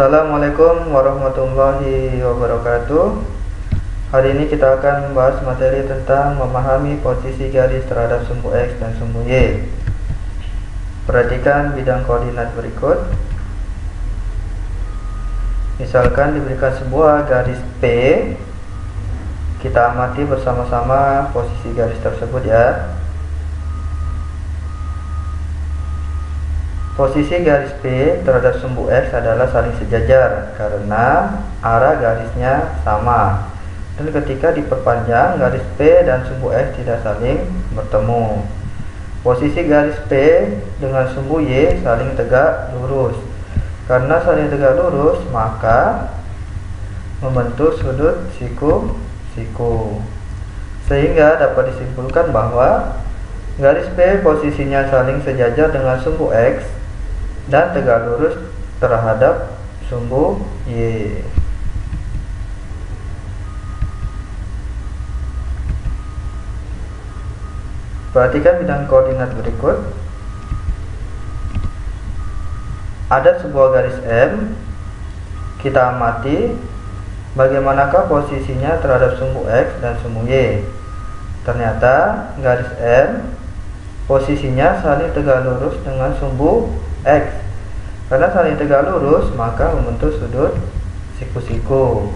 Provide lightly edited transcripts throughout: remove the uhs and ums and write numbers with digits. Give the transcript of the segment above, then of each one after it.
Assalamualaikum warahmatullahi wabarakatuh. Hari ini kita akan membahas materi tentang memahami posisi garis terhadap sumbu X dan sumbu Y. Perhatikan bidang koordinat berikut. Misalkan diberikan sebuah garis P, kita amati bersama-sama posisi garis tersebut ya. Posisi garis P terhadap sumbu X adalah saling sejajar karena arah garisnya sama. Dan ketika diperpanjang, garis P dan sumbu X tidak saling bertemu. Posisi garis P dengan sumbu Y saling tegak lurus. Karena saling tegak lurus, maka membentuk sudut siku-siku. Sehingga dapat disimpulkan bahwa garis P posisinya saling sejajar dengan sumbu X dan tegak lurus terhadap sumbu Y. Perhatikan bidang koordinat berikut. Ada sebuah garis M. Kita amati bagaimanakah posisinya terhadap sumbu X dan sumbu Y. Ternyata garis M posisinya saling tegak lurus dengan sumbu X. Karena saling tegak lurus, maka membentuk sudut siku-siku.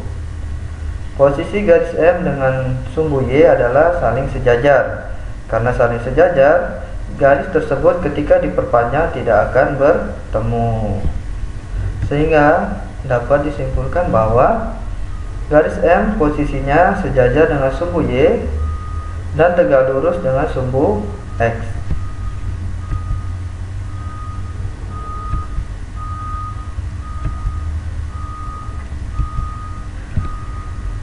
Posisi garis M dengan sumbu Y adalah saling sejajar. Karena saling sejajar, garis tersebut ketika diperpanjang tidak akan bertemu. Sehingga dapat disimpulkan bahwa garis M posisinya sejajar dengan sumbu Y dan tegak lurus dengan sumbu X.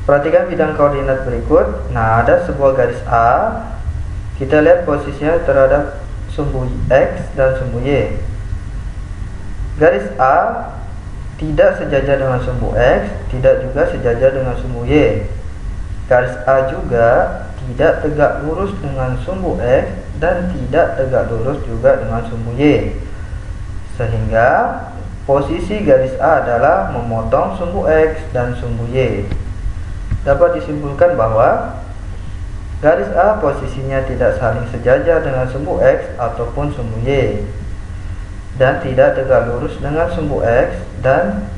Perhatikan bidang koordinat berikut. Nah, ada sebuah garis A. Kita lihat posisinya terhadap sumbu X dan sumbu Y. Garis A tidak sejajar dengan sumbu X, tidak juga sejajar dengan sumbu Y. Garis A juga tidak tegak lurus dengan sumbu X dan tidak tegak lurus juga dengan sumbu Y. Sehingga posisi garis A adalah memotong sumbu X dan sumbu Y. Dapat disimpulkan bahwa garis A posisinya tidak saling sejajar dengan sumbu X ataupun sumbu Y, dan tidak tegak lurus dengan sumbu X dan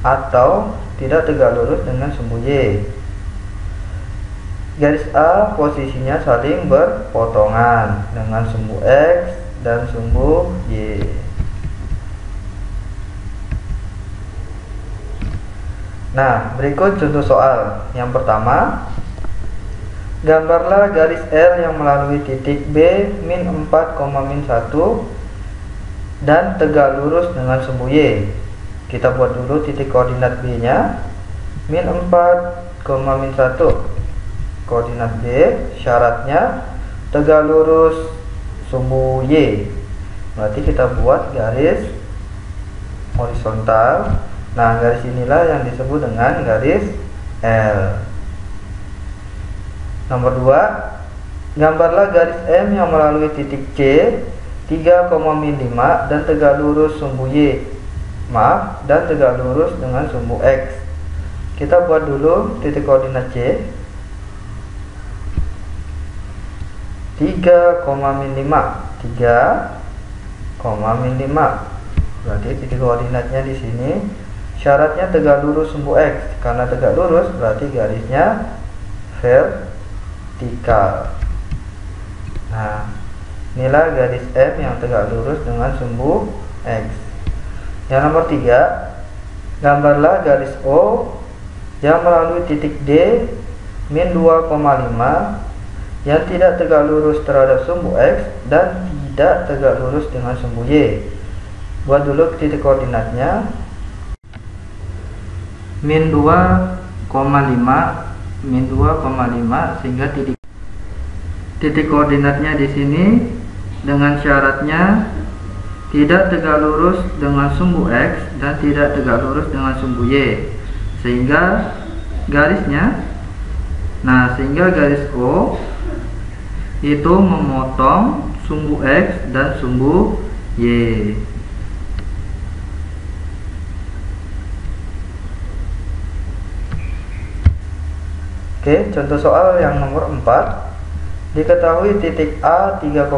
atau tidak tegak lurus dengan sumbu Y. Garis A posisinya saling berpotongan dengan sumbu X dan sumbu Y. Nah, berikut contoh soal. Yang pertama, gambarlah garis L yang melalui titik B min 4, min 1 dan tegak lurus dengan sumbu Y. Kita buat dulu titik koordinat B nya, min 4, min 1. Koordinat B, syaratnya tegak lurus sumbu Y. Berarti kita buat garis horizontal. Nah, garis inilah yang disebut dengan garis L. Nomor 2, gambarlah garis M yang melalui titik C 3, min 5 dan tegak lurus sumbu Y. Dan tegak lurus dengan sumbu X. Kita buat dulu titik koordinat C. 3, min 5. 3, min 5. Berarti titik koordinatnya di sini. Syaratnya tegak lurus sumbu X. Karena tegak lurus berarti garisnya vertikal. Nah, inilah garis M yang tegak lurus dengan sumbu X. Yang nomor 3, gambarlah garis O yang melalui titik D min 2,5 yang tidak tegak lurus terhadap sumbu X dan tidak tegak lurus dengan sumbu Y. Buat dulu titik koordinatnya, min 2,5, sehingga titik koordinatnya di sini dengan syaratnya tidak tegak lurus dengan sumbu X dan tidak tegak lurus dengan sumbu Y. Sehingga garisnya, sehingga garis O itu memotong sumbu X dan sumbu Y. Oke, contoh soal yang nomor 4. Diketahui titik A 3,2,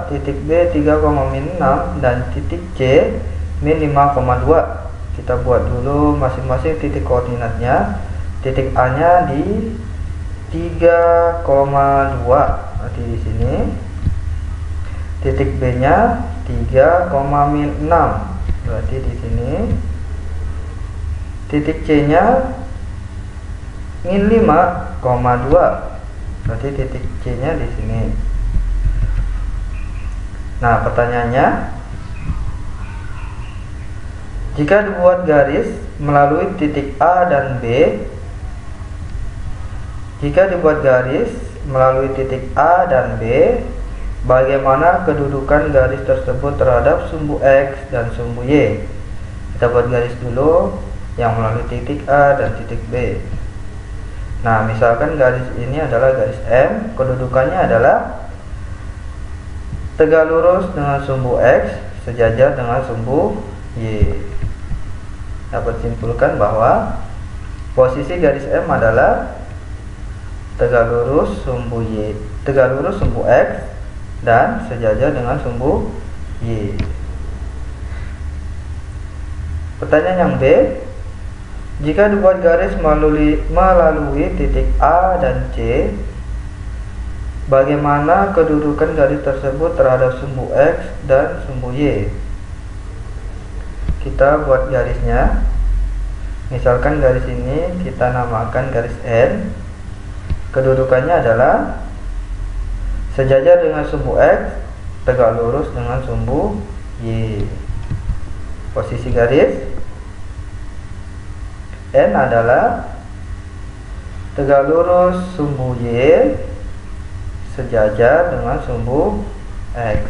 titik B 3,6 dan titik C min 5,2. Kita buat dulu masing-masing titik koordinatnya. Titik A nya di 3,2, berarti di sini. Titik B nya 3,6, berarti di sini. Titik C nya min 5,2, berarti titik C nya di sini. Nah, pertanyaannya, jika dibuat garis melalui titik A dan B, jika dibuat garis melalui titik A dan B, bagaimana kedudukan garis tersebut terhadap sumbu X dan sumbu Y? Kita buat garis dulu yang melalui titik A dan titik B. Nah, misalkan garis ini adalah garis M, kedudukannya adalah tegak lurus dengan sumbu X sejajar dengan sumbu Y. Dapat simpulkan bahwa posisi garis M adalah tegak lurus sumbu Y, tegak lurus sumbu X dan sejajar dengan sumbu Y. Pertanyaan yang B, jika dibuat garis melalui titik A dan C, bagaimana kedudukan garis tersebut terhadap sumbu X dan sumbu Y? Kita buat garisnya. Misalkan garis ini kita namakan garis N. Kedudukannya adalah sejajar dengan sumbu X, tegak lurus dengan sumbu Y. Posisi garis N adalah tegak lurus sumbu Y sejajar dengan sumbu X.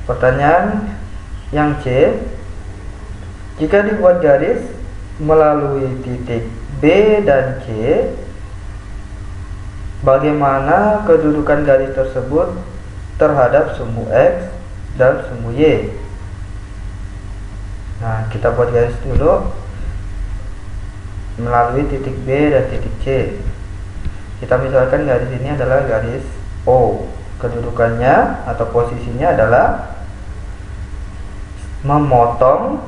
Pertanyaan yang C, jika dibuat garis melalui titik B dan C, bagaimana kedudukan garis tersebut terhadap sumbu X dan sumbu Y? Nah, kita buat garis dulu melalui titik B dan titik C. Kita misalkan garis ini adalah garis O. Kedudukannya atau posisinya adalah memotong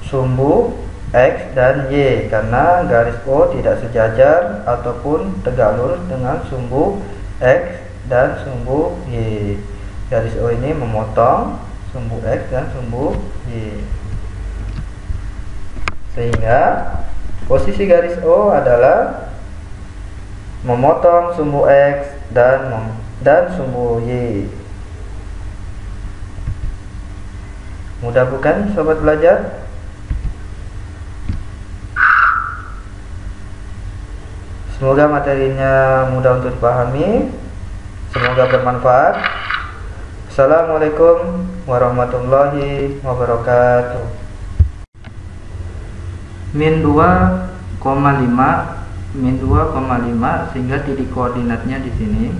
sumbu X dan Y, karena garis O tidak sejajar ataupun tegak lurus dengan sumbu X dan sumbu Y. Garis O ini memotong sumbu X dan sumbu Y, sehingga posisi garis O adalah memotong sumbu X dan sumbu Y. Mudah bukan, sobat belajar? Semoga materinya mudah untuk dipahami. Semoga bermanfaat. Assalamualaikum warahmatullahi wabarakatuh. Min 2,5 sehingga titik koordinatnya di sini.